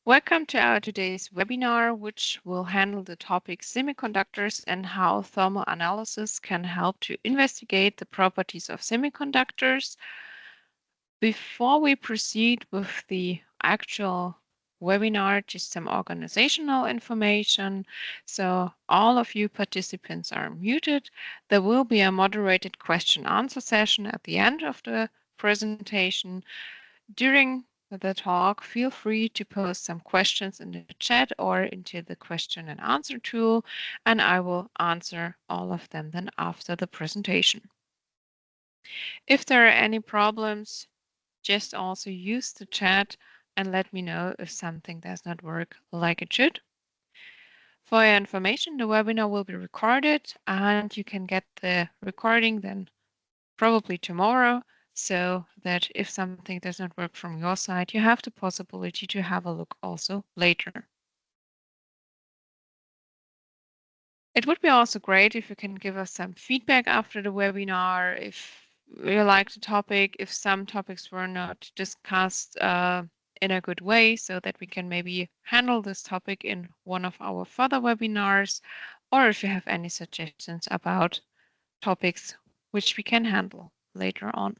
Welcome to our today's webinar, which will handle the topic semiconductors and how thermal analysis can help to investigate the properties of semiconductors. Before we proceed with the actual webinar, just some organizational information. So all of you participants are muted. There will be a moderated question-answer session at the end of the presentation. During the talk, feel free to post some questions in the chat or into the question and answer tool, and I will answer all of them then after the presentation. If there are any problems, just also use the chat and let me know if something does not work like it should. For your information, the webinar will be recorded and you can get the recording then probably tomorrow, so that if something does not work from your side, you have the possibility to have a look also later. It would be also great if you can give us some feedback after the webinar, if you like the topic, if some topics were not discussed in a good way, so that we can maybe handle this topic in one of our further webinars, or if you have any suggestions about topics which we can handle later on.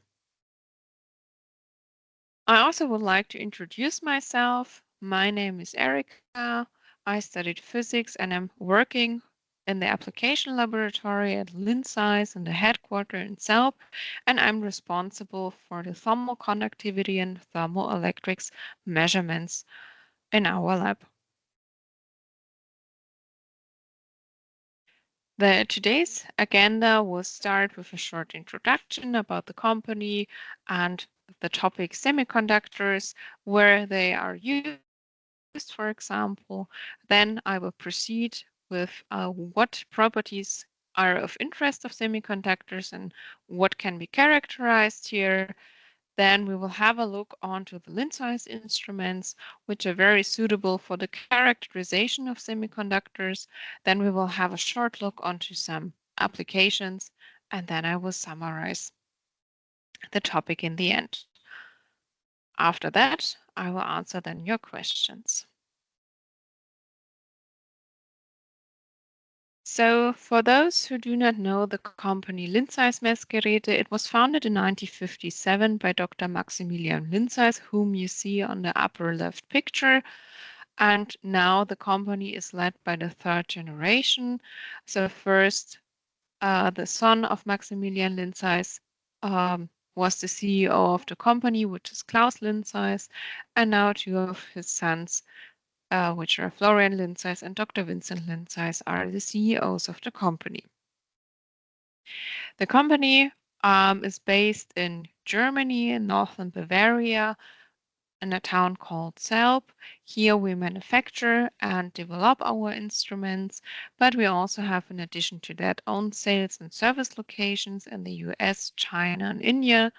I also would like to introduce myself. My name is Erika. I studied physics and I'm working in the application laboratory at Linzais in the headquarters in Selb, and I'm responsible for the thermal conductivity and thermoelectrics measurements in our lab. Today's agenda will start with a short introduction about the company and the topic semiconductors, where they are used, for example. Then I will proceed with what properties are of interest of semiconductors and what can be characterized here. Then we will have a look onto the Linzais instruments, which are very suitable for the characterization of semiconductors. Then we will have a short look onto some applications, and then I will summarize the topic in the end. After that, I will answer then your questions. So for those who do not know the company Linzais Messgeräte, it was founded in 1957 by Dr. Maximilian Linzais, whom you see on the upper left picture. And now the company is led by the third generation. So first, the son of Maximilian Linzais was the CEO of the company, which is Klaus Linzais, and now two of his sons, which are Florian Linzais and Dr. Vincent Linzais, are the CEOs of the company. The company is based in Germany, in northern Bavaria, in a town called Selb. Here we manufacture and develop our instruments, but we also have, in addition to that, own sales and service locations in the US, China, and India,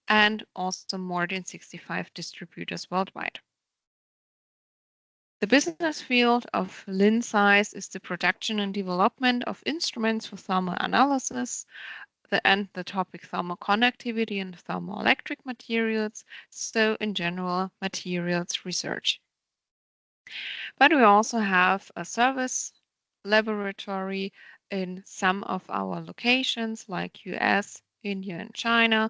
and also more than 65 distributors worldwide. The business field of Linzais is the production and development of instruments for thermal analysis, and the topic thermal conductivity and thermoelectric materials, so in general, materials research. But we also have a service laboratory in some of our locations like US, India, and China,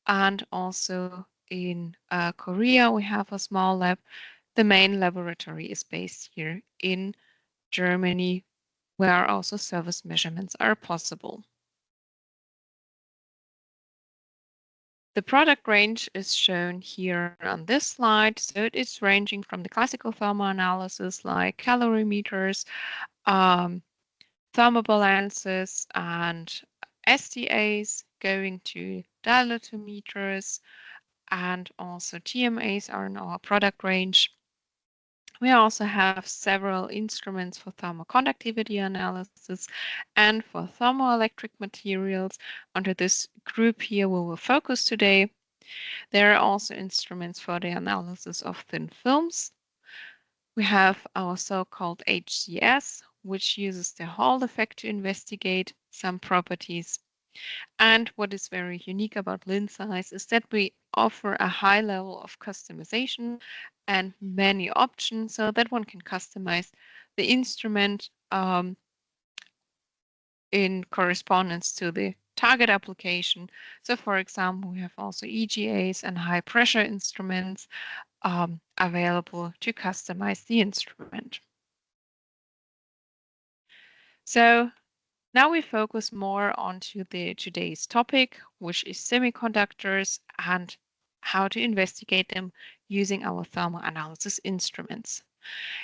and also in Korea we have a small lab. The main laboratory is based here in Germany, where also service measurements are possible. The product range is shown here on this slide. So it is ranging from the classical thermal analysis like calorimeters, thermobalances, and SDAs, going to dilatometers, and also TMAs are in our product range. We also have several instruments for thermoconductivity analysis and for thermoelectric materials. Under this group here, we will focus today. There are also instruments for the analysis of thin films. We have our so-called HCS, which uses the Hall effect to investigate some properties. And what is very unique about Linzais is that we offer a high level of customization and many options so that one can customize the instrument in correspondence to the target application. So for example, we have also EGAs and high pressure instruments available to customize the instrument. So now we focus more onto today's topic, which is semiconductors and how to investigate them using our thermal analysis instruments.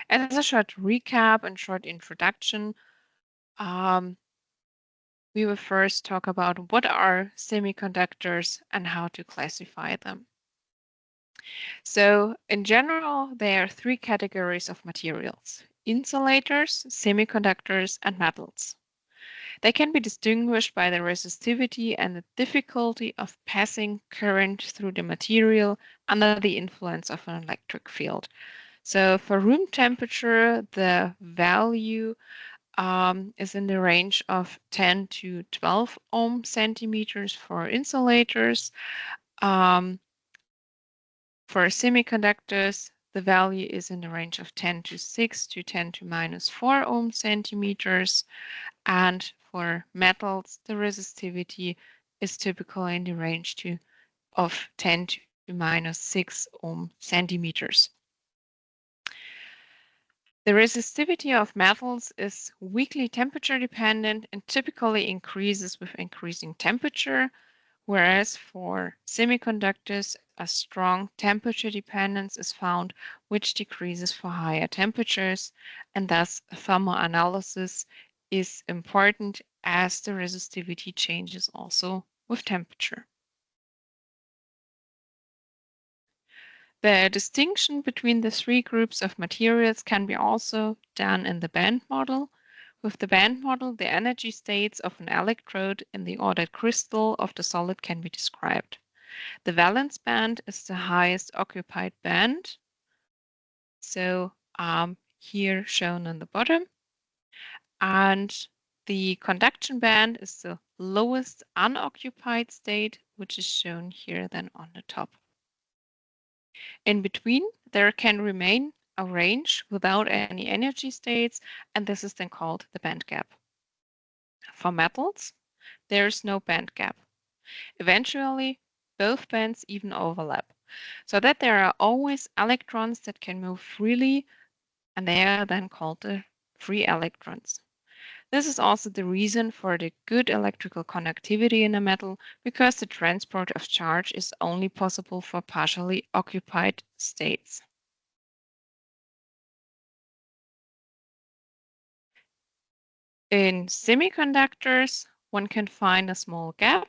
As a short recap and short introduction, we will first talk about what are semiconductors and how to classify them. So in general, there are three categories of materials: insulators, semiconductors, and metals. They can be distinguished by the resistivity and the difficulty of passing current through the material under the influence of an electric field. So for room temperature, the value is in the range of 10 to 12 ohm centimeters for insulators. For semiconductors, the value is in the range of 10 to 6 to 10 to minus 4 ohm centimeters. And for metals, the resistivity is typically in the range of 10 to minus 6 ohm centimeters. The resistivity of metals is weakly temperature dependent and typically increases with increasing temperature, whereas for semiconductors, a strong temperature dependence is found, which decreases for higher temperatures, and thus thermal analysis is important as the resistivity changes also with temperature. The distinction between the three groups of materials can be also done in the band model. With the band model, the energy states of an electrode in the ordered crystal of the solid can be described. The valence band is the highest occupied band, so here shown on the bottom, and the conduction band is the lowest unoccupied state, which is shown here then on the top. In between, there can remain a range without any energy states, and this is then called the band gap. For metals, there is no band gap. Eventually, both bands even overlap, so that there are always electrons that can move freely, and they are then called the free electrons. This is also the reason for the good electrical conductivity in a metal, because the transport of charge is only possible for partially occupied states. In semiconductors, one can find a small gap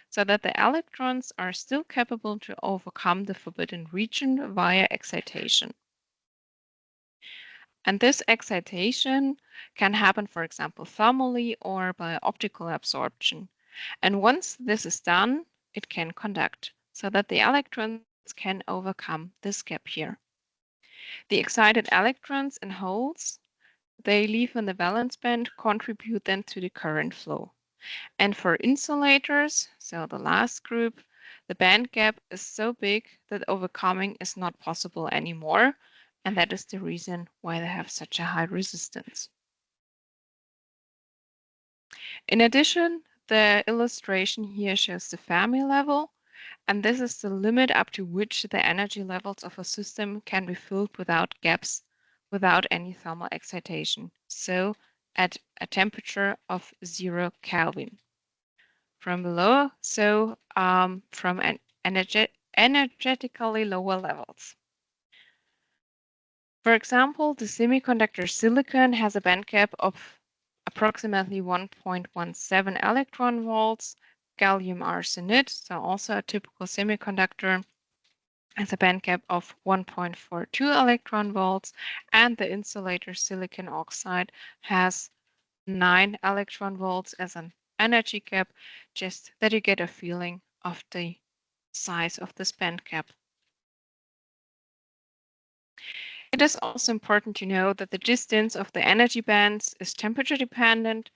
so that the electrons are still capable to overcome the forbidden region via excitation. And this excitation can happen, for example, thermally or by optical absorption. And once this is done, it can conduct so that the electrons can overcome this gap here. The excited electrons and holes they leave in the valence band contribute then to the current flow. And for insulators, so the last group, the band gap is so big that overcoming is not possible anymore. And that is the reason why they have such a high resistance. In addition, the illustration here shows the Fermi level, and this is the limit up to which the energy levels of a system can be filled without gaps, without any thermal excitation, so at a temperature of 0 Kelvin. From below, so from an energetically lower levels. For example, the semiconductor silicon has a band gap of approximately 1.17 electron volts. Gallium arsenide, so also a typical semiconductor, has a band gap of 1.42 electron volts, and the insulator silicon oxide has 9 electron volts as an energy gap, just that you get a feeling of the size of this band gap. It is also important to know that the distance of the energy bands is temperature dependent,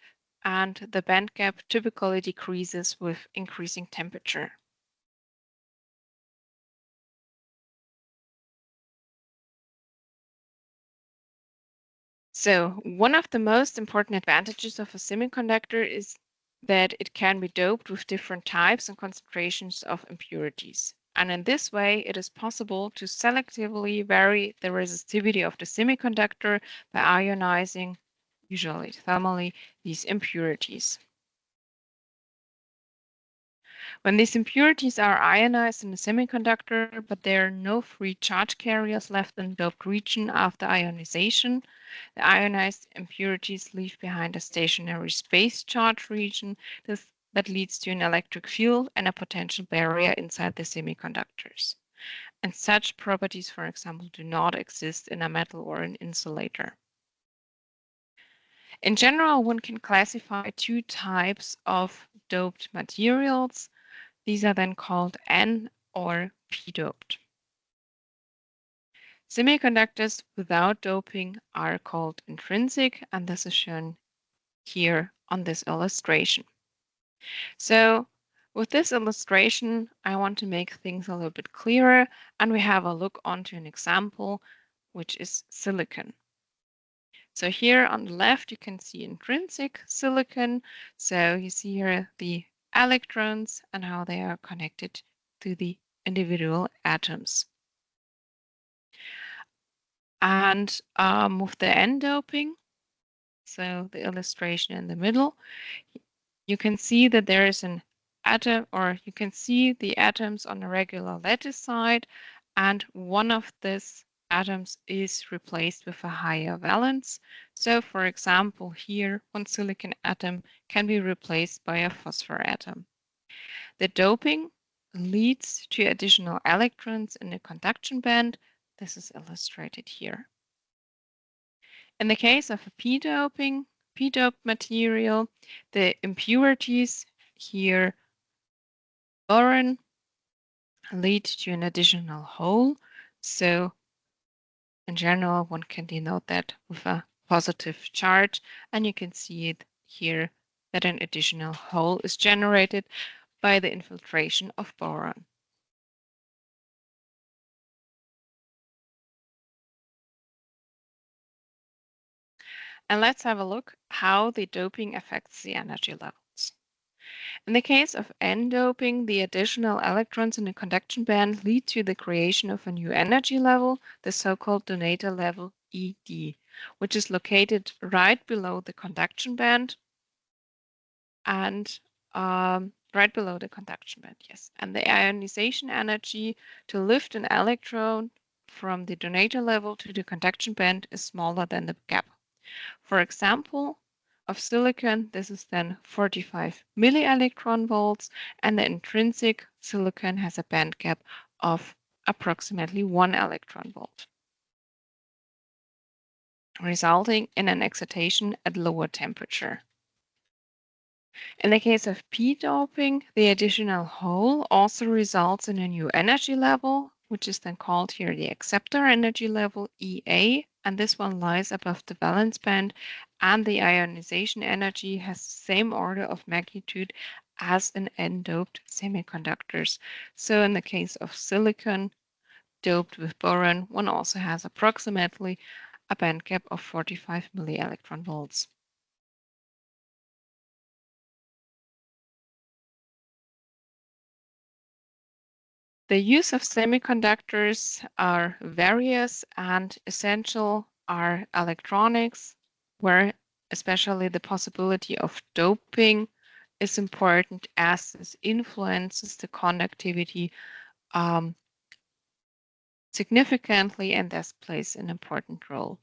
and the band gap typically decreases with increasing temperature. So one of the most important advantages of a semiconductor is that it can be doped with different types and concentrations of impurities. And in this way, it is possible to selectively vary the resistivity of the semiconductor by ionizing, usually thermally, these impurities. When these impurities are ionized in a semiconductor, but there are no free charge carriers left in the doped region after ionization, the ionized impurities leave behind a stationary space charge region that leads to an electric field and a potential barrier inside the semiconductors. And such properties, for example, do not exist in a metal or an insulator. In general, one can classify two types of doped materials. These are then called N or p-doped. Semiconductors without doping are called intrinsic, and this is shown here on this illustration. So with this illustration, I want to make things a little bit clearer, and we have a look onto an example, which is silicon. So here on the left, you can see intrinsic silicon. So you see here the electrons and how they are connected to the individual atoms. And with the N doping, so the illustration in the middle, you can see that there is an atom, or you can see the atoms on a regular lattice side, and one of these atoms is replaced with a higher valence. So for example, here one silicon atom can be replaced by a phosphor atom. The doping leads to additional electrons in the conduction band. This is illustrated here. In the case of a p-doped material, the impurities here, boron, lead to an additional hole. So in general, one can denote that with a positive charge, and you can see it here that an additional hole is generated by the infiltration of boron. And let's have a look how the doping affects the energy levels. In the case of N-doping, the additional electrons in the conduction band lead to the creation of a new energy level, the so-called donator level ED, which is located right below the conduction band and right below the conduction band, yes. And the ionization energy to lift an electron from the donator level to the conduction band is smaller than the gap. For example, of silicon, this is then 45 millielectron volts, and the intrinsic silicon has a band gap of approximately 1 electron volt, resulting in an excitation at lower temperature. In the case of p-doping, the additional hole also results in a new energy level, which is then called here the acceptor energy level, EA, and this one lies above the valence band, and the ionization energy has the same order of magnitude as in N-doped semiconductors. So in the case of silicon doped with boron, one also has approximately a band gap of 45 millielectron volts. The use of semiconductors are various, and essential are electronics, where especially the possibility of doping is important, as this influences the conductivity significantly and thus plays an important role.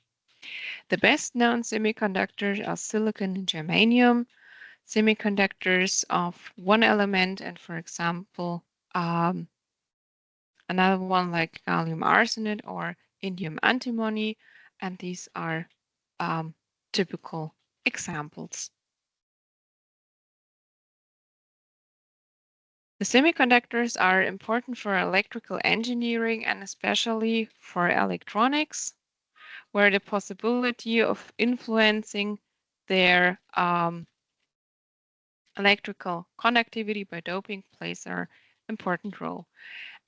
The best known semiconductors are silicon and germanium, semiconductors of one element, and for example, another one like gallium arsenide or indium antimony, and these are typical examples. The semiconductors are important for electrical engineering and especially for electronics, where the possibility of influencing their electrical conductivity by doping plays an important role.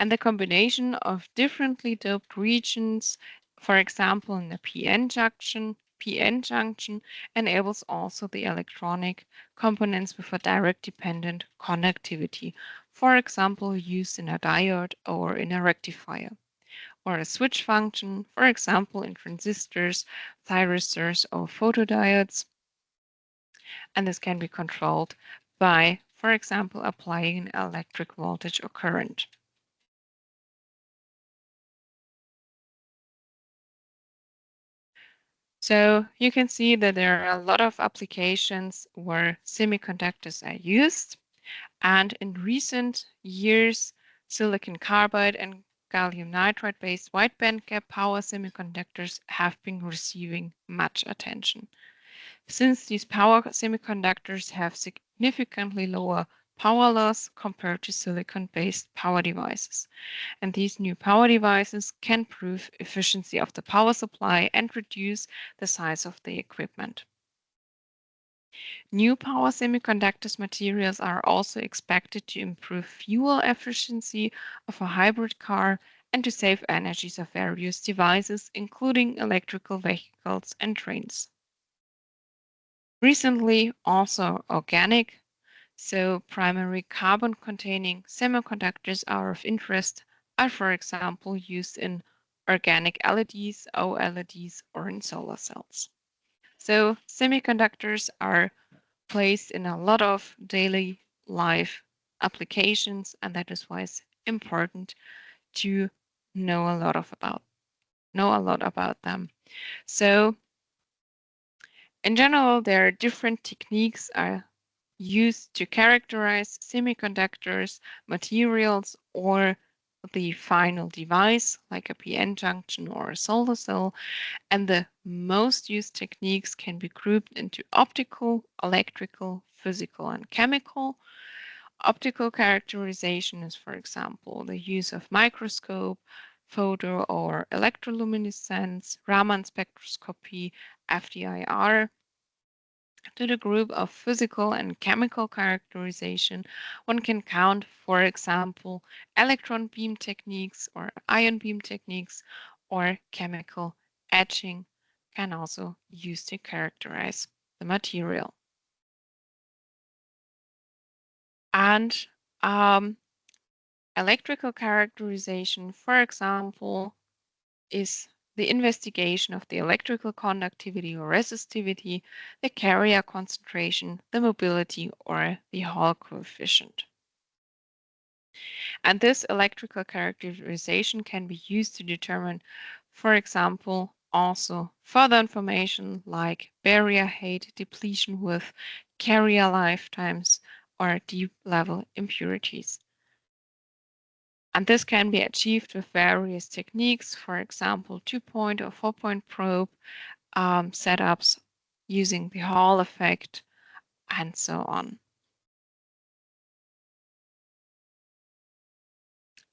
And the combination of differently doped regions, for example, in the PN junction, PN junction enables also the electronic components with a direct dependent conductivity, for example, used in a diode or in a rectifier, or a switch function, for example, in transistors, thyristors, or photodiodes. And this can be controlled by, for example, applying an electric voltage or current. So you can see that there are a lot of applications where semiconductors are used. And in recent years, silicon carbide and gallium nitride based wide bandgap power semiconductors have been receiving much attention. Since these power semiconductors have significantly lower power loss compared to silicon-based power devices. And these new power devices can improve efficiency of the power supply and reduce the size of the equipment. New power semiconductors materials are also expected to improve fuel efficiency of a hybrid car and to save energies of various devices, including electrical vehicles and trains. Recently, also organic, so primary carbon containing semiconductors are of interest, are for example used in organic LEDs, OLEDs, or in solar cells. So semiconductors are placed in a lot of daily life applications, and that is why it's important to know a lot about them. So in general, there are different techniques are used to characterize semiconductors, materials, or the final device, like a PN junction or a solar cell. And the most used techniques can be grouped into optical, electrical, physical, and chemical. Optical characterization is, for example, the use of microscope, photo or electroluminescence, Raman spectroscopy, FTIR. To the group of physical and chemical characterization, one can count, for example, electron beam techniques or ion beam techniques, or chemical etching can also use to characterize the material. And electrical characterization, for example, is the investigation of the electrical conductivity or resistivity, the carrier concentration, the mobility, or the Hall coefficient. And this electrical characterization can be used to determine, for example, also further information like barrier height, depletion width, carrier lifetimes, or deep level impurities. And this can be achieved with various techniques, for example, 2-point or 4-point probe setups using the Hall effect, and so on.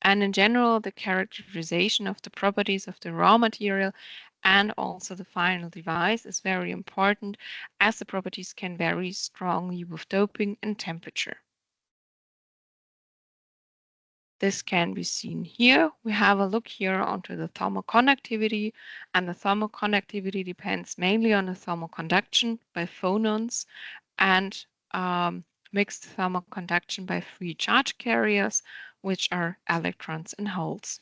And in general, the characterization of the properties of the raw material and also the final device is very important, as the properties can vary strongly with doping and temperature. This can be seen here. We have a look here onto the thermal conductivity, and the thermal conductivity depends mainly on the thermal conduction by phonons and mixed thermal conduction by free charge carriers, which are electrons and holes.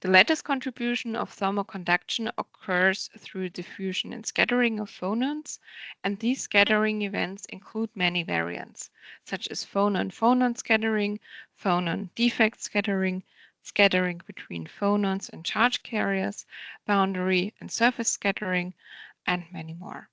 The lattice contribution of thermal conduction occurs through diffusion and scattering of phonons, and these scattering events include many variants, such as phonon-phonon scattering, phonon defect scattering, scattering between phonons and charge carriers, boundary and surface scattering, and many more.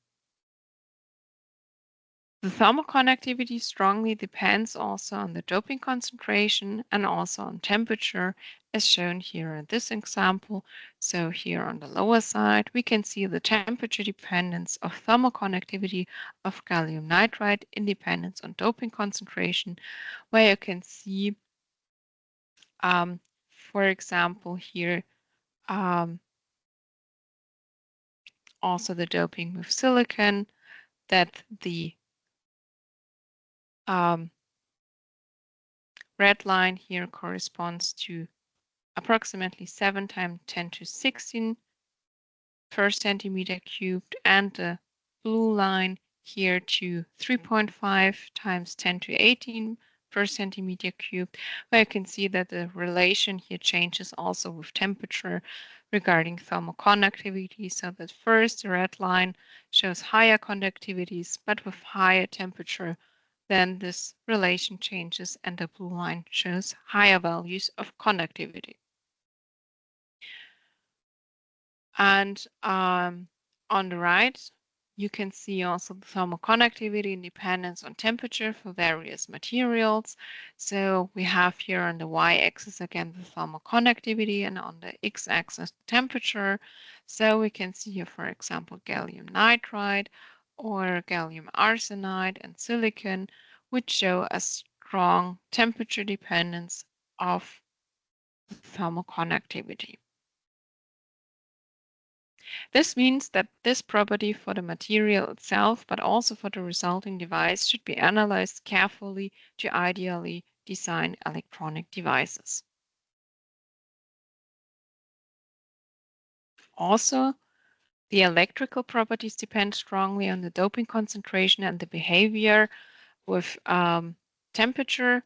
The thermal conductivity strongly depends also on the doping concentration and also on temperature, as shown here in this example. So here on the lower side, we can see the temperature dependence of thermal conductivity of gallium nitride in dependence on doping concentration, where you can see, for example, here also the doping with silicon, that the red line here corresponds to approximately 7 times 10 to 16 per centimeter cubed, and the blue line here to 3.5 times 10 to 18 per centimeter cubed, where you can see that the relation here changes also with temperature regarding thermal conductivity. So that first the red line shows higher conductivities, but with higher temperature, then this relation changes and the blue line shows higher values of conductivity. And on the right, you can see also the thermal conductivity and dependence on temperature for various materials. So we have here on the y-axis again the thermal conductivity, and on the x-axis temperature. So we can see here, for example, gallium nitride or gallium arsenide and silicon, which show a strong temperature dependence of the thermal conductivity. This means that this property for the material itself, but also for the resulting device, should be analyzed carefully to ideally design electronic devices. Also, the electrical properties depend strongly on the doping concentration and the behavior with temperature.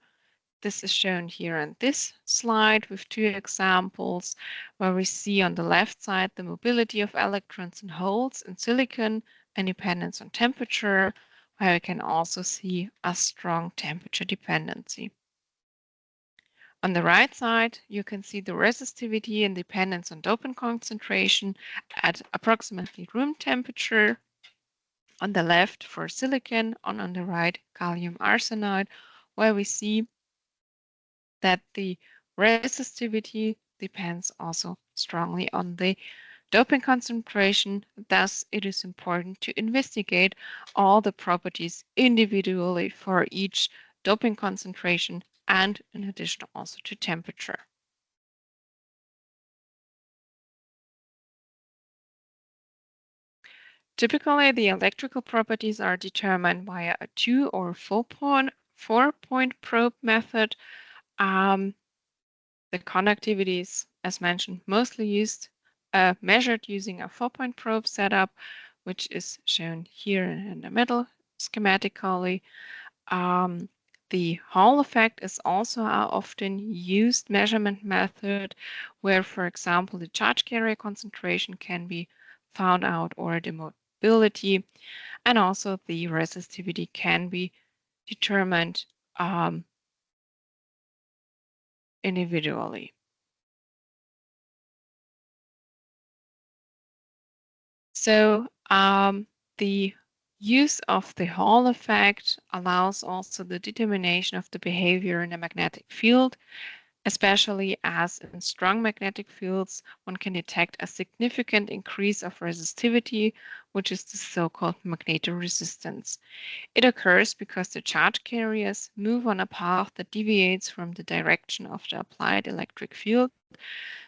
This is shown here on this slide with two examples where we see on the left side the mobility of electrons and holes in silicon and dependence on temperature, where we can also see a strong temperature dependency. On the right side, you can see the resistivity and dependence on dopant concentration at approximately room temperature. On the left for silicon, and on the right gallium arsenide, where we see that the resistivity depends also strongly on the doping concentration. Thus, it is important to investigate all the properties individually for each doping concentration and in addition also to temperature. Typically, the electrical properties are determined via a 2 or 4-point probe method. The conductivity is, as mentioned, mostly measured using a 4-point probe setup, which is shown here in the middle schematically. The Hall effect is also a often used measurement method where, for example, the charge carrier concentration can be found out, or the mobility, and also the resistivity can be determined individually. So the use of the Hall effect allows also the determination of the behavior in a magnetic field, especially as in strong magnetic fields, one can detect a significant increase of resistivity, which is the so-called magnetoresistance. It occurs because the charge carriers move on a path that deviates from the direction of the applied electric field,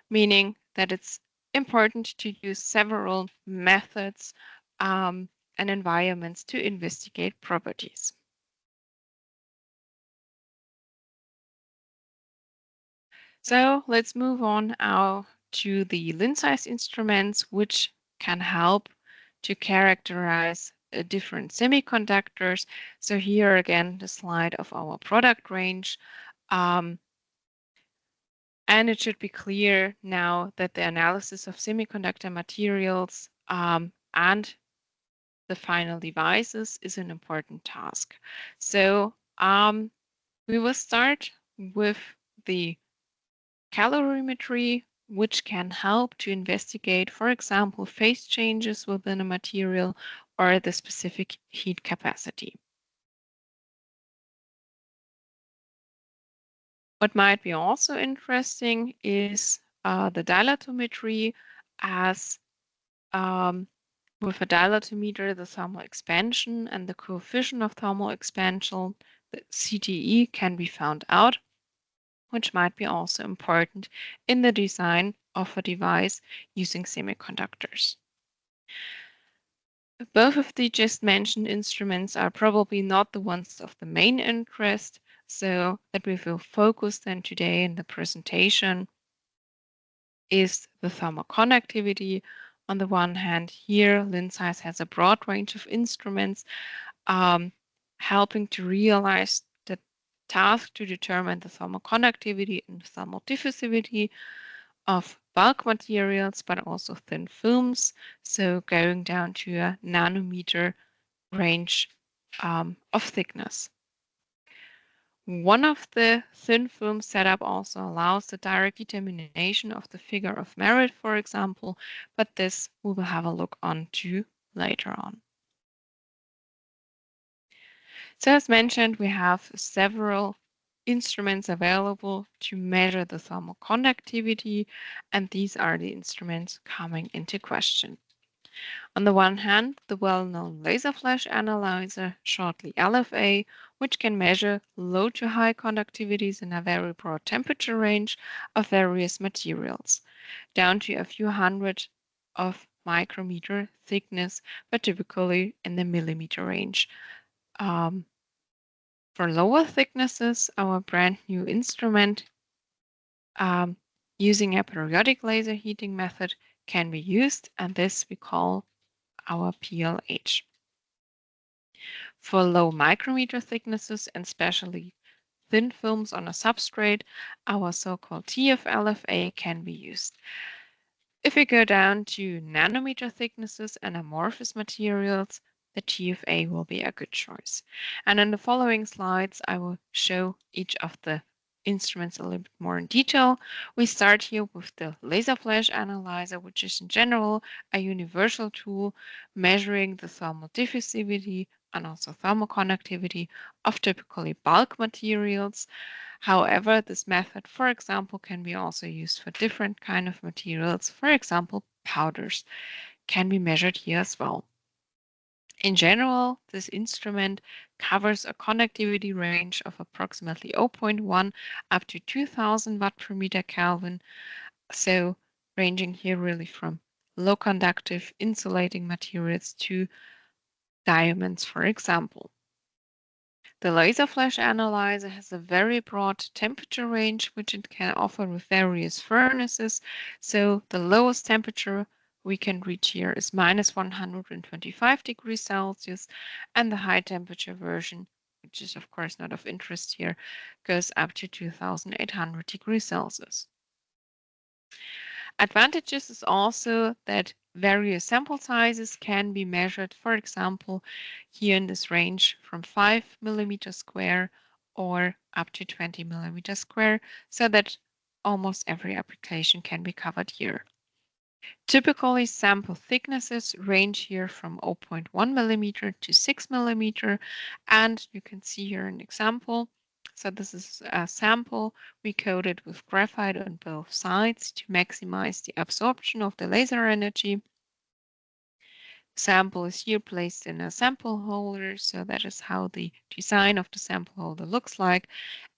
meaning that it's important to use several methods and environments to investigate properties. So let's move on now to the Linzheis instruments, which can help to characterize different semiconductors. So here again, the slide of our product range. And it should be clear now that the analysis of semiconductor materials and the final devices is an important task. So we will start with the calorimetry, which can help to investigate, for example, phase changes within a material or the specific heat capacity. What might be also interesting is the dilatometry, as with a dilatometer, the thermal expansion and the coefficient of thermal expansion, the CTE, can be found out, which might be also important in the design of a device using semiconductors. Both of the just mentioned instruments are probably not the ones of the main interest, so that we will focus then today in the presentation is the thermal conductivity On the one hand, here, Linzheis has a broad range of instruments helping to realize the task to determine the thermal conductivity and thermal diffusivity of bulk materials, but also thin films, so going down to a nanometer range of thickness. One of the thin film setup also allows the direct determination of the figure of merit, for example, but this we will have a look onto later on. So as mentioned, we have several instruments available to measure the thermal conductivity, and these are the instruments coming into question. On the one hand, the well-known laser flash analyzer, shortly LFA, which can measure low to high conductivities in a very broad temperature range of various materials, down to a few hundred of micrometer thickness, but typically in the millimeter range. For lower thicknesses, our brand new instrument using a periodic laser heating method can be used, and this we call our PLH. For low micrometer thicknesses and especially thin films on a substrate, our so-called TFLFA can be used. If we go down to nanometer thicknesses and amorphous materials, the TFA will be a good choice. And in the following slides, I will show each of the instruments a little bit more in detail. We start here with the laser flash analyzer, which is in general a universal tool measuring the thermal diffusivity and also thermal conductivity of typically bulk materials. However, this method, for example, can be also used for different kind of materials. For example, powders can be measured here as well. In general, this instrument covers a conductivity range of approximately 0.1 up to 2000 watt per meter Kelvin. So ranging here really from low conductive insulating materials to diamonds, for example. The laser flash analyzer has a very broad temperature range, which it can offer with various furnaces. So the lowest temperature we can reach here is -125 degrees Celsius, and the high temperature version, which is of course not of interest here, goes up to 2800 degrees Celsius. Advantages is also that various sample sizes can be measured, for example, here in this range from 5 millimeters square or up to 20 millimeters square, so that almost every application can be covered here. Typically, sample thicknesses range here from 0.1 millimeter to 6 millimeter, and you can see here an example. So this is a sample we coated with graphite on both sides to maximize the absorption of the laser energy. Sample is here placed in a sample holder, so that is how the design of the sample holder looks like,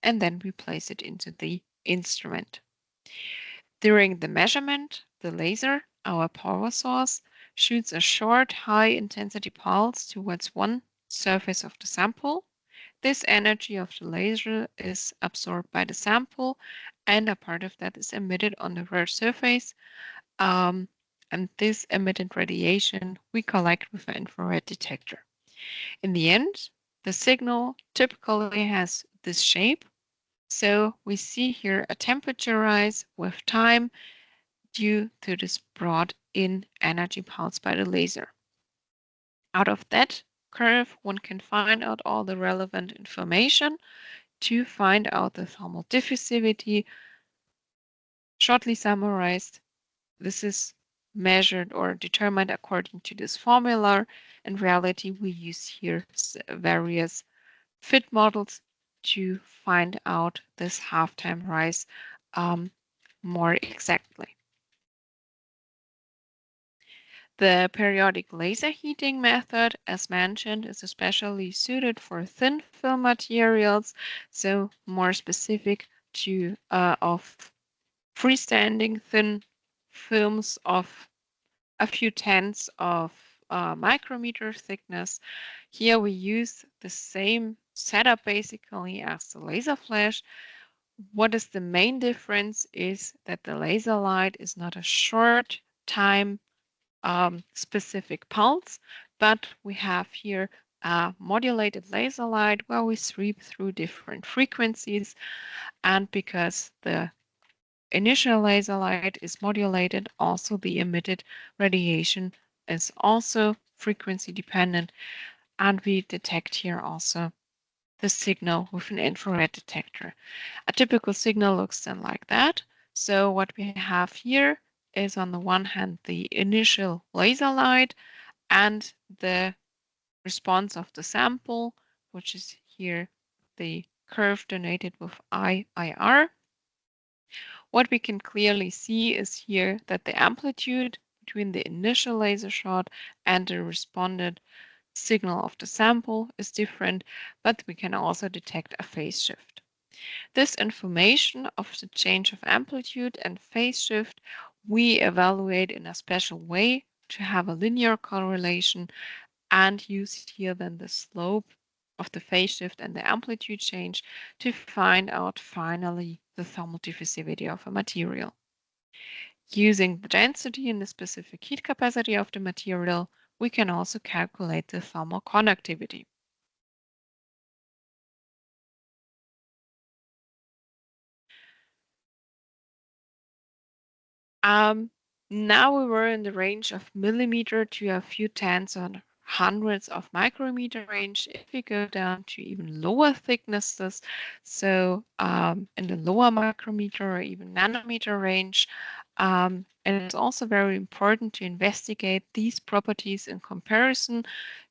and then we place it into the instrument. During the measurement, the laser, our power source, shoots a short, high-intensity pulse towards one surface of the sample. This energy of the laser is absorbed by the sample, and a part of that is emitted on the rare surface. And this emitted radiation we collect with an infrared detector. In the end, the signal typically has this shape. So we see here a temperature rise with time due to this brought-in energy pulse by the laser. Out of that curve, one can find out all the relevant information to find out the thermal diffusivity. Shortly summarized, this is measured or determined according to this formula. In reality, we use here various fit models to find out this half-time rise more exactly. The periodic laser heating method, as mentioned, is especially suited for thin film materials, so more specific to of freestanding thin films of a few tenths of micrometer thickness. Here we use the same setup basically as the laser flash. What is the main difference is that the laser light is not a short time specific pulse, but we have here a modulated laser light where we sweep through different frequencies, and because the initial laser light is modulated, also the emitted radiation is also frequency dependent, and we detect here also the signal with an infrared detector. A typical signal looks then like that. So what we have here is on the one hand the initial laser light and the response of the sample, which is here the curve denoted with IIR. What we can clearly see is here that the amplitude between the initial laser shot and the responded signal of the sample is different, but we can also detect a phase shift. This information of the change of amplitude and phase shift we evaluate in a special way to have a linear correlation and use here then the slope of the phase shift and the amplitude change to find out finally the thermal diffusivity of a material. Using the density and the specific heat capacity of the material, we can also calculate the thermal conductivity. Um, Now we were in the range of millimeter to a few tens or hundreds of micrometer range. If we go down to even lower thicknesses, so in the lower micrometer or even nanometer range, and it's also very important to investigate these properties in comparison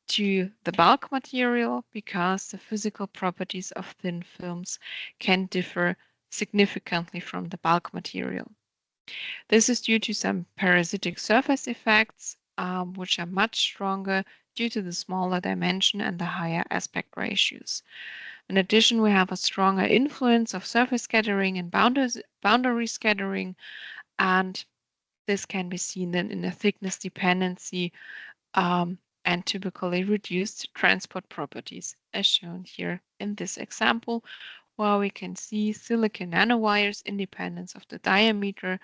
to the bulk material because the physical properties of thin films can differ significantly from the bulk material. This is due to some parasitic surface effects, which are much stronger due to the smaller dimension and the higher aspect ratios. In addition, we have a stronger influence of surface scattering and boundary scattering, and this can be seen then in the thickness dependency and typically reduced transport properties, as shown here in this example, where we can see silicon nanowires independence of the diameter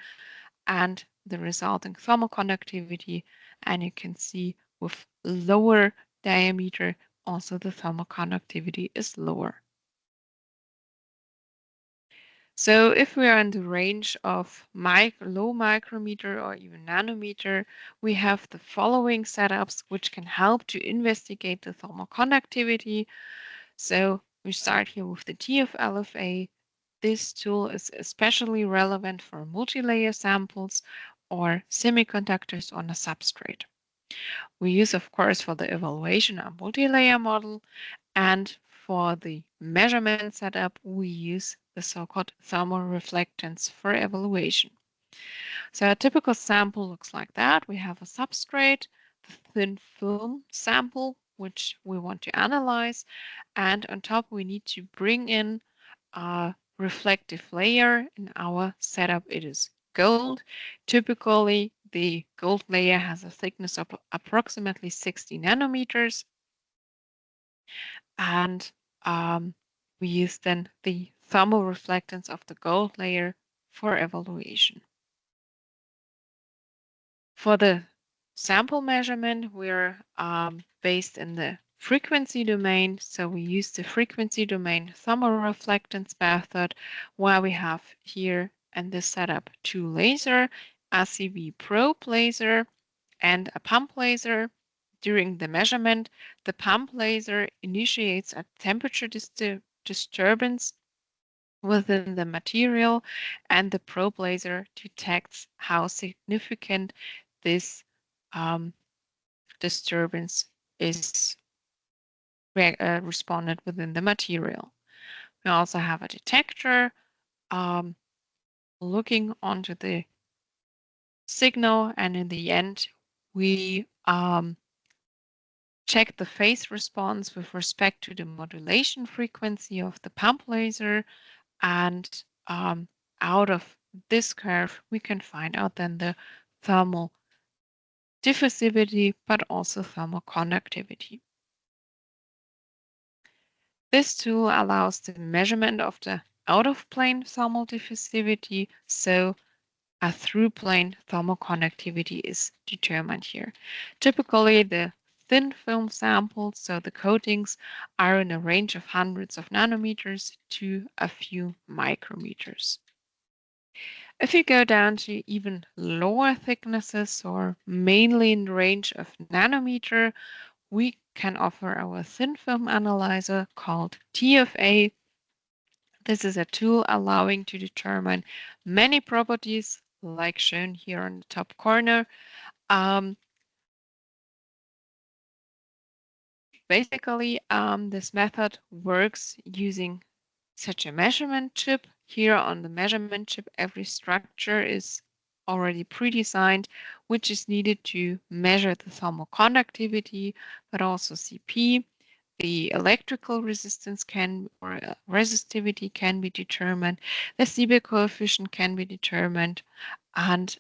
and the resulting thermal conductivity. And you can see with lower diameter, also the thermal conductivity is lower. So if we are in the range of low micrometer or even nanometer, we have the following setups which can help to investigate the thermal conductivity. So we start here with the TF-LFA. This tool is especially relevant for multi-layer samples or semiconductors on a substrate. We use, of course, for the evaluation a multi-layer model, and for the measurement setup, we use the so-called thermal reflectance for evaluation. So a typical sample looks like that. We have a substrate, the thin film sample, which we want to analyze, and on top we need to bring in a reflective layer. In our setup, it is gold. Typically, the gold layer has a thickness of approximately 60 nanometers, and we use then the thermal reflectance of the gold layer for evaluation. For the sample measurement, we're based in the frequency domain. So we use the frequency domain thermal reflectance method, where we have here in this setup two lasers, a CV probe laser and a pump laser. During the measurement, the pump laser initiates a temperature disturbance within the material, and the probe laser detects how significant this disturbance is responded within the material. We also have a detector looking onto the signal, and in the end, we check the phase response with respect to the modulation frequency of the pump laser, and out of this curve, we can find out then the thermal diffusivity, but also thermal conductivity. This tool allows the measurement of the out-of-plane thermal diffusivity, so a through-plane thermal conductivity is determined here. Typically, the thin film samples, so the coatings, are in a range of hundreds of nanometers to a few micrometers. If you go down to even lower thicknesses or mainly in the range of nanometer, we can offer our thin film analyzer called TFA. This is a tool allowing to determine many properties, like shown here on the top corner. Basically, this method works using such a measurement chip. Here on the measurement chip, every structure is already pre-designed, which is needed to measure the thermal conductivity, but also CP. The electrical resistance resistivity can be determined. The Seebeck coefficient can be determined, and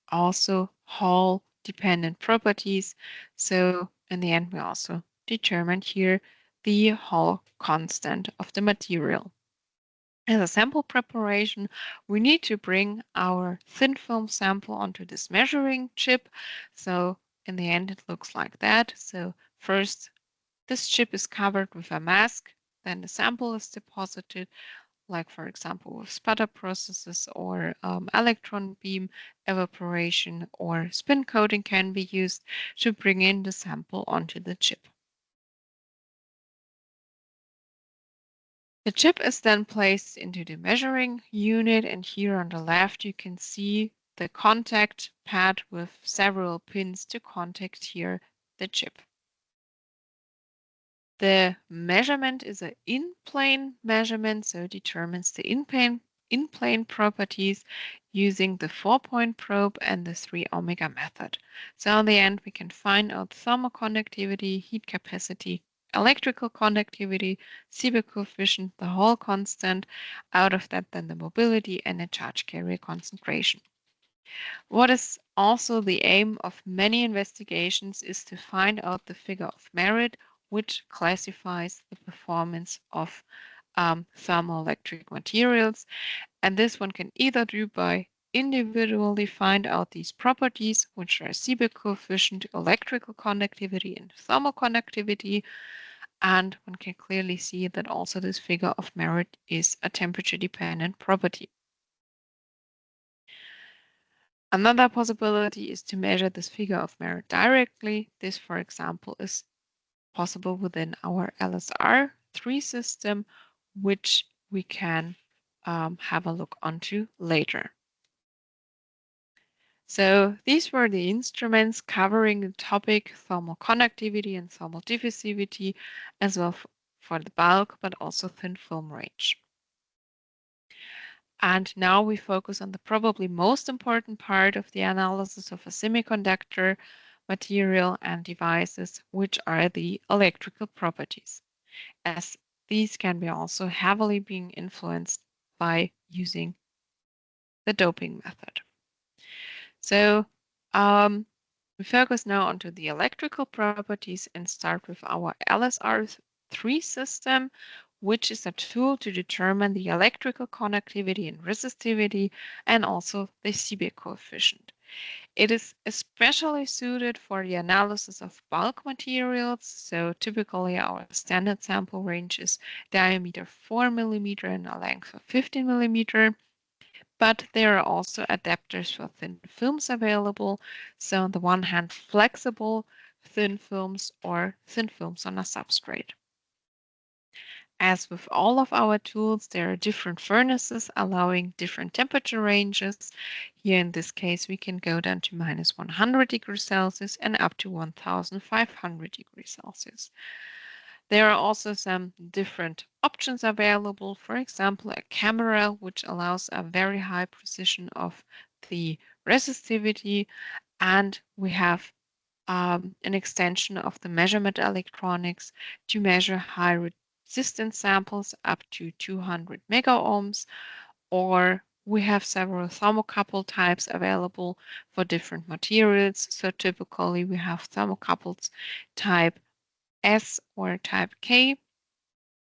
also Hall dependent properties. So in the end, we also determined here the Hall constant of the material. As a sample preparation, we need to bring our thin film sample onto this measuring chip. So in the end, it looks like that. So first, this chip is covered with a mask, then the sample is deposited, like for example with sputter processes or electron beam evaporation or spin coating can be used to bring in the sample onto the chip. The chip is then placed into the measuring unit, and here on the left you can see the contact pad with several pins to contact here the chip. The measurement is an in-plane measurement, so it determines the in-plane properties using the 4-point probe and the 3 omega method. So in the end, we can find out thermal conductivity, heat capacity, electrical conductivity, Seebeck coefficient, the Hall constant. Out of that, then the mobility and the charge carrier concentration. What is also the aim of many investigations is to find out the figure of merit, which classifies the performance of thermoelectric materials. And this one can either do by individually find out these properties, which are Seebeck coefficient, electrical conductivity, and thermal conductivity. And one can clearly see that also this figure of merit is a temperature-dependent property. Another possibility is to measure this figure of merit directly. This, for example, is possible within our LSR3 system, which we can have a look onto later. So these were the instruments covering the topic thermal conductivity and thermal diffusivity, as well for the bulk, but also thin film range. And now we focus on the probably most important part of the analysis of a semiconductor material and devices, which are the electrical properties, as these can be also heavily being influenced by using the doping method. So we focus now onto the electrical properties and start with our LSR3 system, which is a tool to determine the electrical conductivity and resistivity and also the Seebeck coefficient. It is especially suited for the analysis of bulk materials. So typically our standard sample range is diameter 4 millimeter and a length of 15 millimeter. But there are also adapters for thin films available. So on the one hand, flexible thin films or thin films on a substrate. As with all of our tools, there are different furnaces allowing different temperature ranges. Here in this case, we can go down to -100 degrees Celsius and up to 1500 degrees Celsius. There are also some different options available. For example, a camera, which allows a very high precision of the resistivity, and we have an extension of the measurement electronics to measure high resistance samples up to 200 mega ohms, or we have several thermocouple types available for different materials. So typically we have thermocouples type S or type K,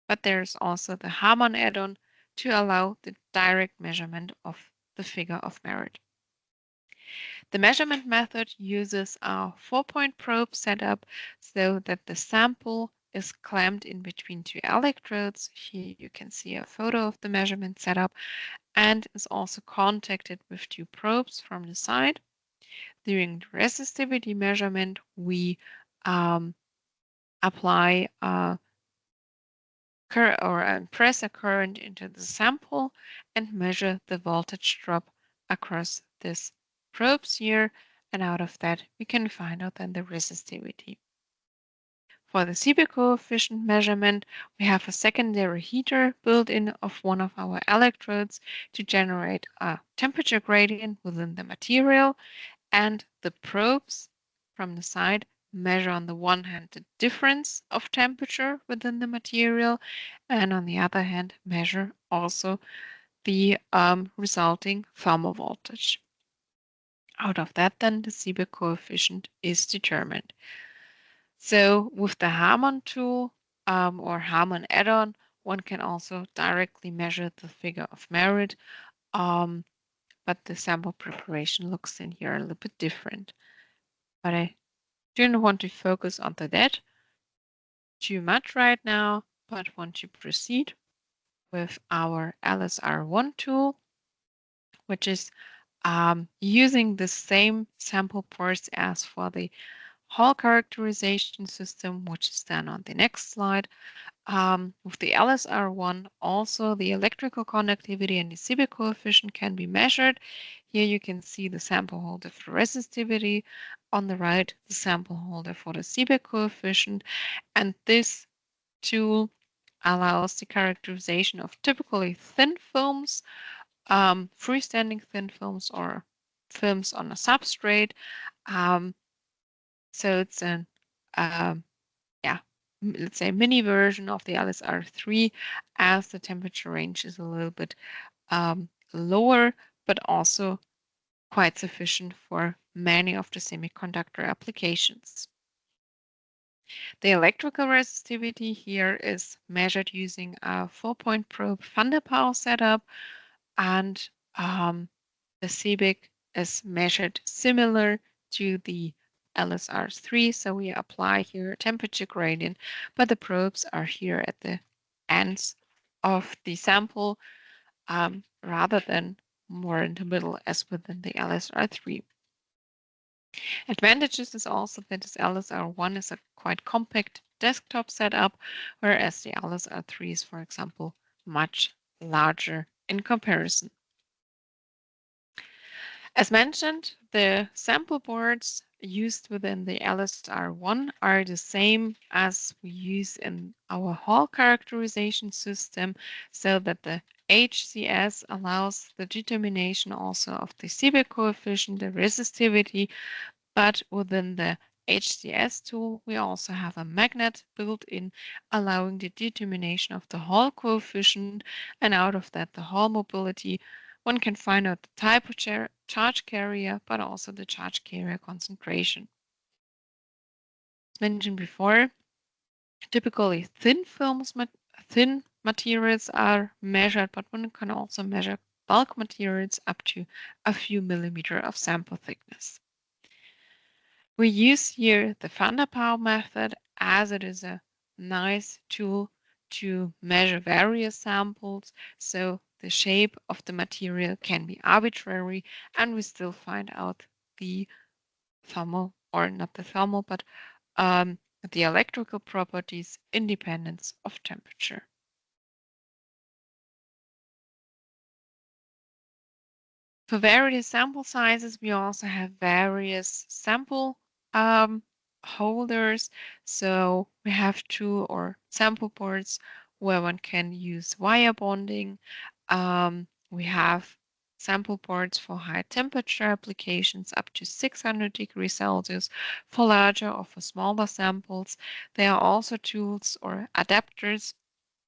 but there's also the Hahn add-on to allow the direct measurement of the figure of merit. The measurement method uses a 4-point probe setup so that the sample is clamped in between two electrodes. Here you can see a photo of the measurement setup, and is also contacted with two probes from the side. During the resistivity measurement, we apply a press a current into the sample and measure the voltage drop across this probes here, and out of that we can find out then the resistivity. For the Seebeck coefficient measurement, we have a secondary heater built in of one of our electrodes to generate a temperature gradient within the material, and the probes from the side measure on the one hand the difference of temperature within the material, and on the other hand measure also the resulting thermal voltage. Out of that then the Seebeck coefficient is determined. So with the Hahn tool or Hahn add-on, one can also directly measure the figure of merit, but the sample preparation looks in here a little bit different. But I don't want to focus on that too much right now, but want to proceed with our LSR1 tool, which is using the same sample pores as for the Hall characterization system, which is then on the next slide. With the LSR1, also the electrical conductivity and the Seebeck coefficient can be measured. Here you can see the sample holder for resistivity. On the right, the sample holder for the Seebeck coefficient. And this tool allows the characterization of typically thin films, freestanding thin films or films on a substrate. So it's an let's say mini version of the LSR3, as the temperature range is a little bit lower, but also quite sufficient for many of the semiconductor applications. The electrical resistivity here is measured using a 4-point probe Van der Pau setup, and the Seebeck is measured similar to the LSR3, so we apply here a temperature gradient, but the probes are here at the ends of the sample rather than more in the middle as within the LSR3. Advantages is also that this LSR1 is a quite compact desktop setup, whereas the LSR3 is, for example, much larger in comparison. As mentioned, the sample boards used within the LSR1 are the same as we use in our Hall characterization system, so that the HCS allows the determination also of the Seebeck coefficient, the resistivity, but within the HCS tool, we also have a magnet built in, allowing the determination of the Hall coefficient, and out of that the Hall mobility. One can find out the type of charge carrier, but also the charge carrier concentration. As mentioned before, typically thin materials are measured, but one can also measure bulk materials up to a few millimeters of sample thickness. We use here the Van der Pau method, as it is a nice tool to measure various samples, so the shape of the material can be arbitrary and we still find out the thermal, or not the thermal, but the electrical properties independent of temperature. For various sample sizes, we also have various sample holders. So we have two or sample boards where one can use wire bonding. We have sample boards for high temperature applications up to 600 degrees Celsius, for larger or for smaller samples. There are also tools or adapters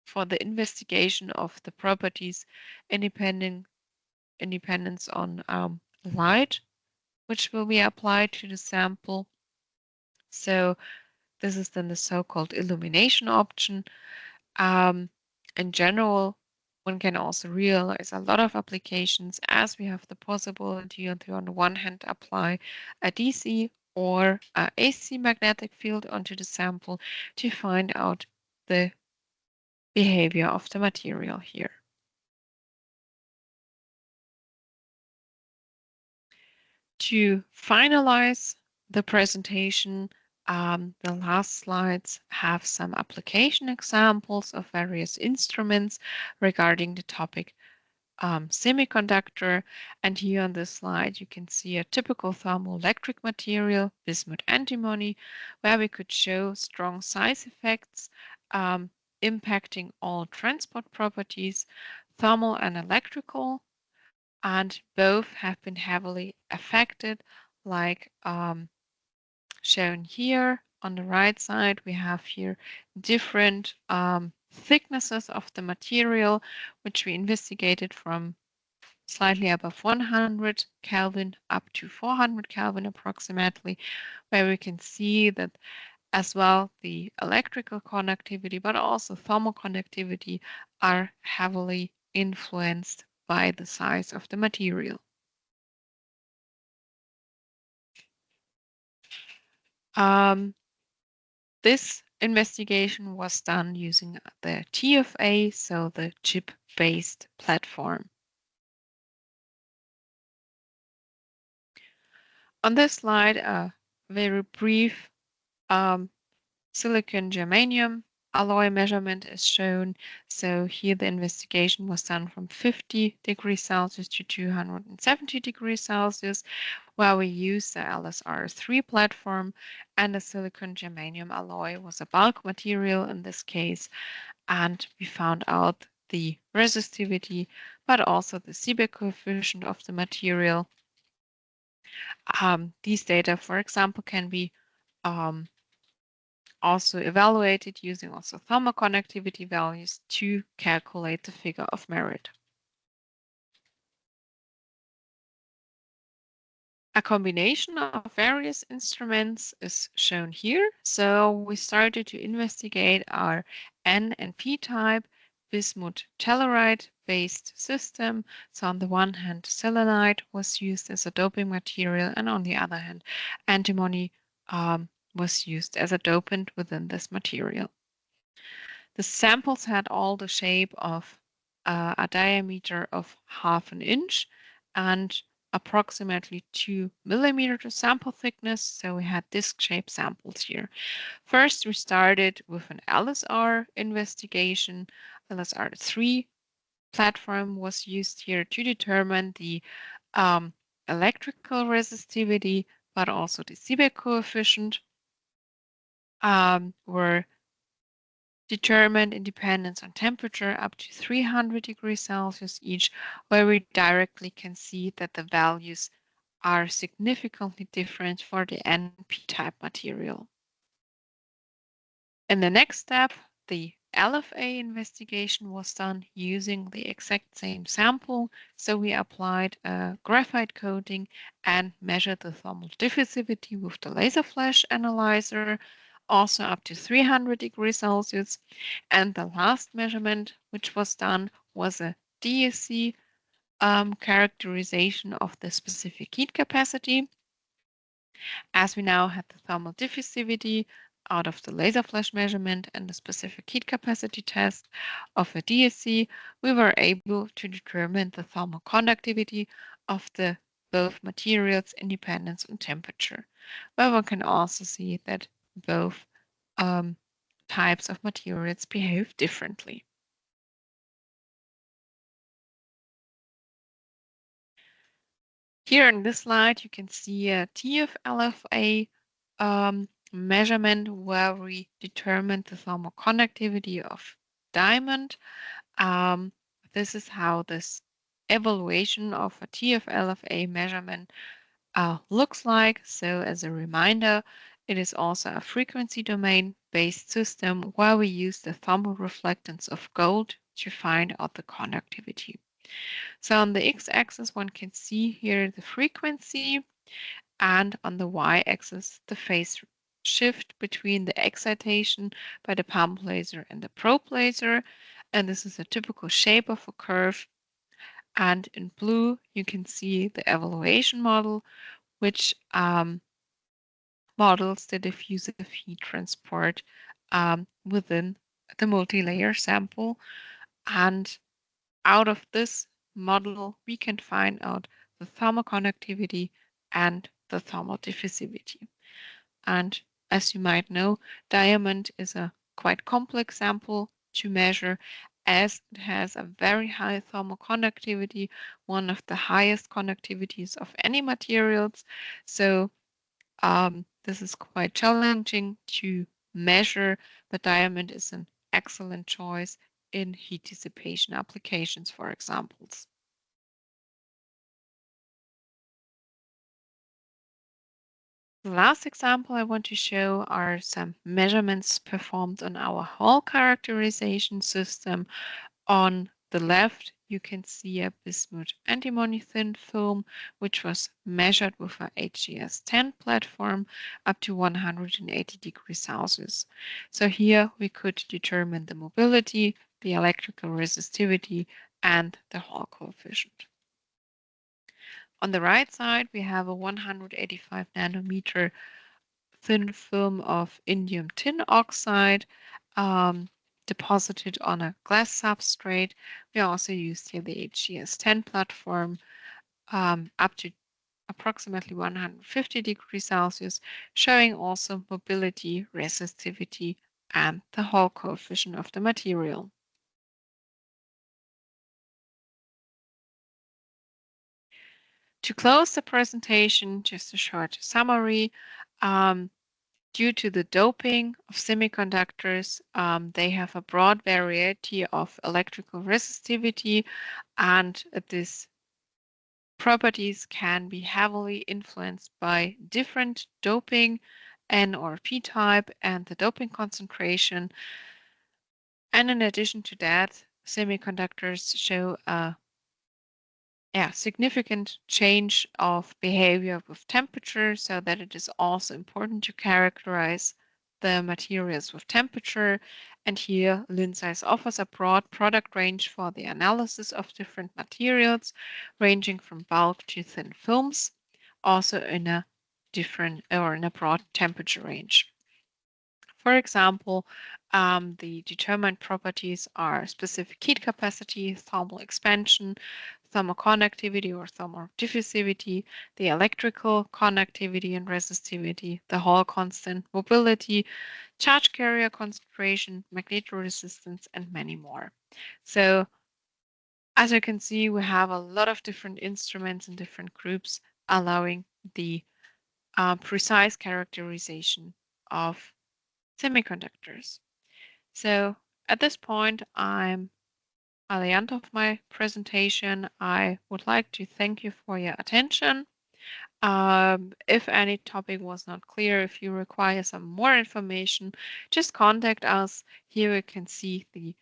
for the investigation of the properties independence on light, which will be applied to the sample. So this is then the so-called illumination option. In general, one can also realize a lot of applications as we have the possibility to, on the one hand, apply a DC or a AC magnetic field onto the sample to find out the behavior of the material here. To finalize the presentation, the last slides have some application examples of various instruments regarding the topic semiconductor. And here on this slide, you can see a typical thermoelectric material, bismuth antimony, where we could show strong size effects impacting all transport properties, thermal and electrical, and both have been heavily affected, like shown here. On the right side, we have here different thicknesses of the material, which we investigated from slightly above 100 Kelvin up to 400 Kelvin approximately, where we can see that as well the electrical conductivity, but also thermal conductivity are heavily influenced by the size of the material. This investigation was done using the TFA, so the chip-based platform. On this slide, a very brief silicon germanium alloy measurement is shown. So here the investigation was done from 50 degrees Celsius to 270 degrees Celsius, where we used the LSR3 platform, and the silicon germanium alloy was a bulk material in this case, and we found out the resistivity, but also the Seebeck coefficient of the material. These data, for example, can be also evaluated using also thermal conductivity values to calculate the figure of merit. A combination of various instruments is shown here. So we started to investigate our N and P type bismuth telluride based system. So on the one hand, selenide was used as a doping material, and on the other hand, antimony was used as a dopant within this material. The samples had all the shape of a diameter of 1/2 inch and approximately 2 millimeter sample thickness. So we had disc-shaped samples here. First, we started with an LSR investigation. LSR3 platform was used here to determine the electrical resistivity, but also the Seebeck coefficient were determined in dependence on temperature up to 300 degrees Celsius each, where we directly can see that the values are significantly different for the NP-type material. In the next step, the LFA investigation was done using the exact same sample. So we applied a graphite coating and measured the thermal diffusivity with the laser flash analyzer, also up to 300 degrees Celsius. And the last measurement, which was done, was a DSC characterization of the specific heat capacity. As we now had the thermal diffusivity out of the laser flash measurement and the specific heat capacity test of a DSC, we were able to determine the thermal conductivity of the both materials in dependence on temperature. But one can also see that both types of materials behave differently. Here in this slide, you can see a TF-LFA measurement where we determined the thermal conductivity of diamond. This is how this evaluation of a TF-LFA measurement looks like. So as a reminder, it is also a frequency domain based system where we use the thermal reflectance of gold to find out the conductivity. So on the x-axis, one can see here the frequency, and on the y-axis, the phase shift between the excitation by the pump laser and the probe laser. and this is a typical shape of a curve. And in blue, you can see the evaluation model, which models the diffusive heat transport within the multi-layer sample. And out of this model, we can find out the thermoconductivity and the thermal diffusivity. And as you might know, diamond is a quite complex sample to measure as it has a very high thermal conductivity, one of the highest conductivities of any materials. So this is quite challenging to measure, but diamond is an excellent choice in heat dissipation applications, for examples. The last example I want to show are some measurements performed on our Hall characterization system. On the left, you can see a bismuth antimony thin film, which was measured with a HGS-10 platform up to 180 degrees Celsius. So here we could determine the mobility, the electrical resistivity, and the Hall coefficient. On the right side, we have a 185 nanometer thin film of indium tin oxide deposited on a glass substrate. We also used here the HGS-10 platform up to approximately 150 degrees Celsius, showing also mobility, resistivity, and the Hall coefficient of the material. To close the presentation, just a short summary. Due to the doping of semiconductors, they have a broad variety of electrical resistivity, and these properties can be heavily influenced by different doping, N or P type, and the doping concentration. And in addition to that, semiconductors show a significant change of behavior with temperature, so that it is also important to characterize the materials with temperature. And here, Linsize offers a broad product range for the analysis of different materials, ranging from bulk to thin films, also in a broad temperature range. For example, the determined properties are specific heat capacity, thermal expansion, thermal conductivity or thermal diffusivity, the electrical conductivity and resistivity, the Hall constant, mobility, charge carrier concentration, magnetoresistance, and many more. So as you can see, we have a lot of different instruments and different groups allowing the precise characterization of semiconductors. So at this point, I'm at the end of my presentation. I would like to thank you for your attention. If any topic was not clear, if you require some more information, just contact us. Here you can see the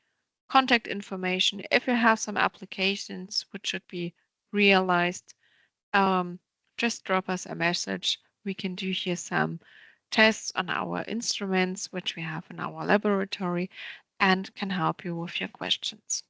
contact information. If you have some applications which should be realized, just drop us a message. We can do here some tests on our instruments, which we have in our laboratory, and can help you with your questions.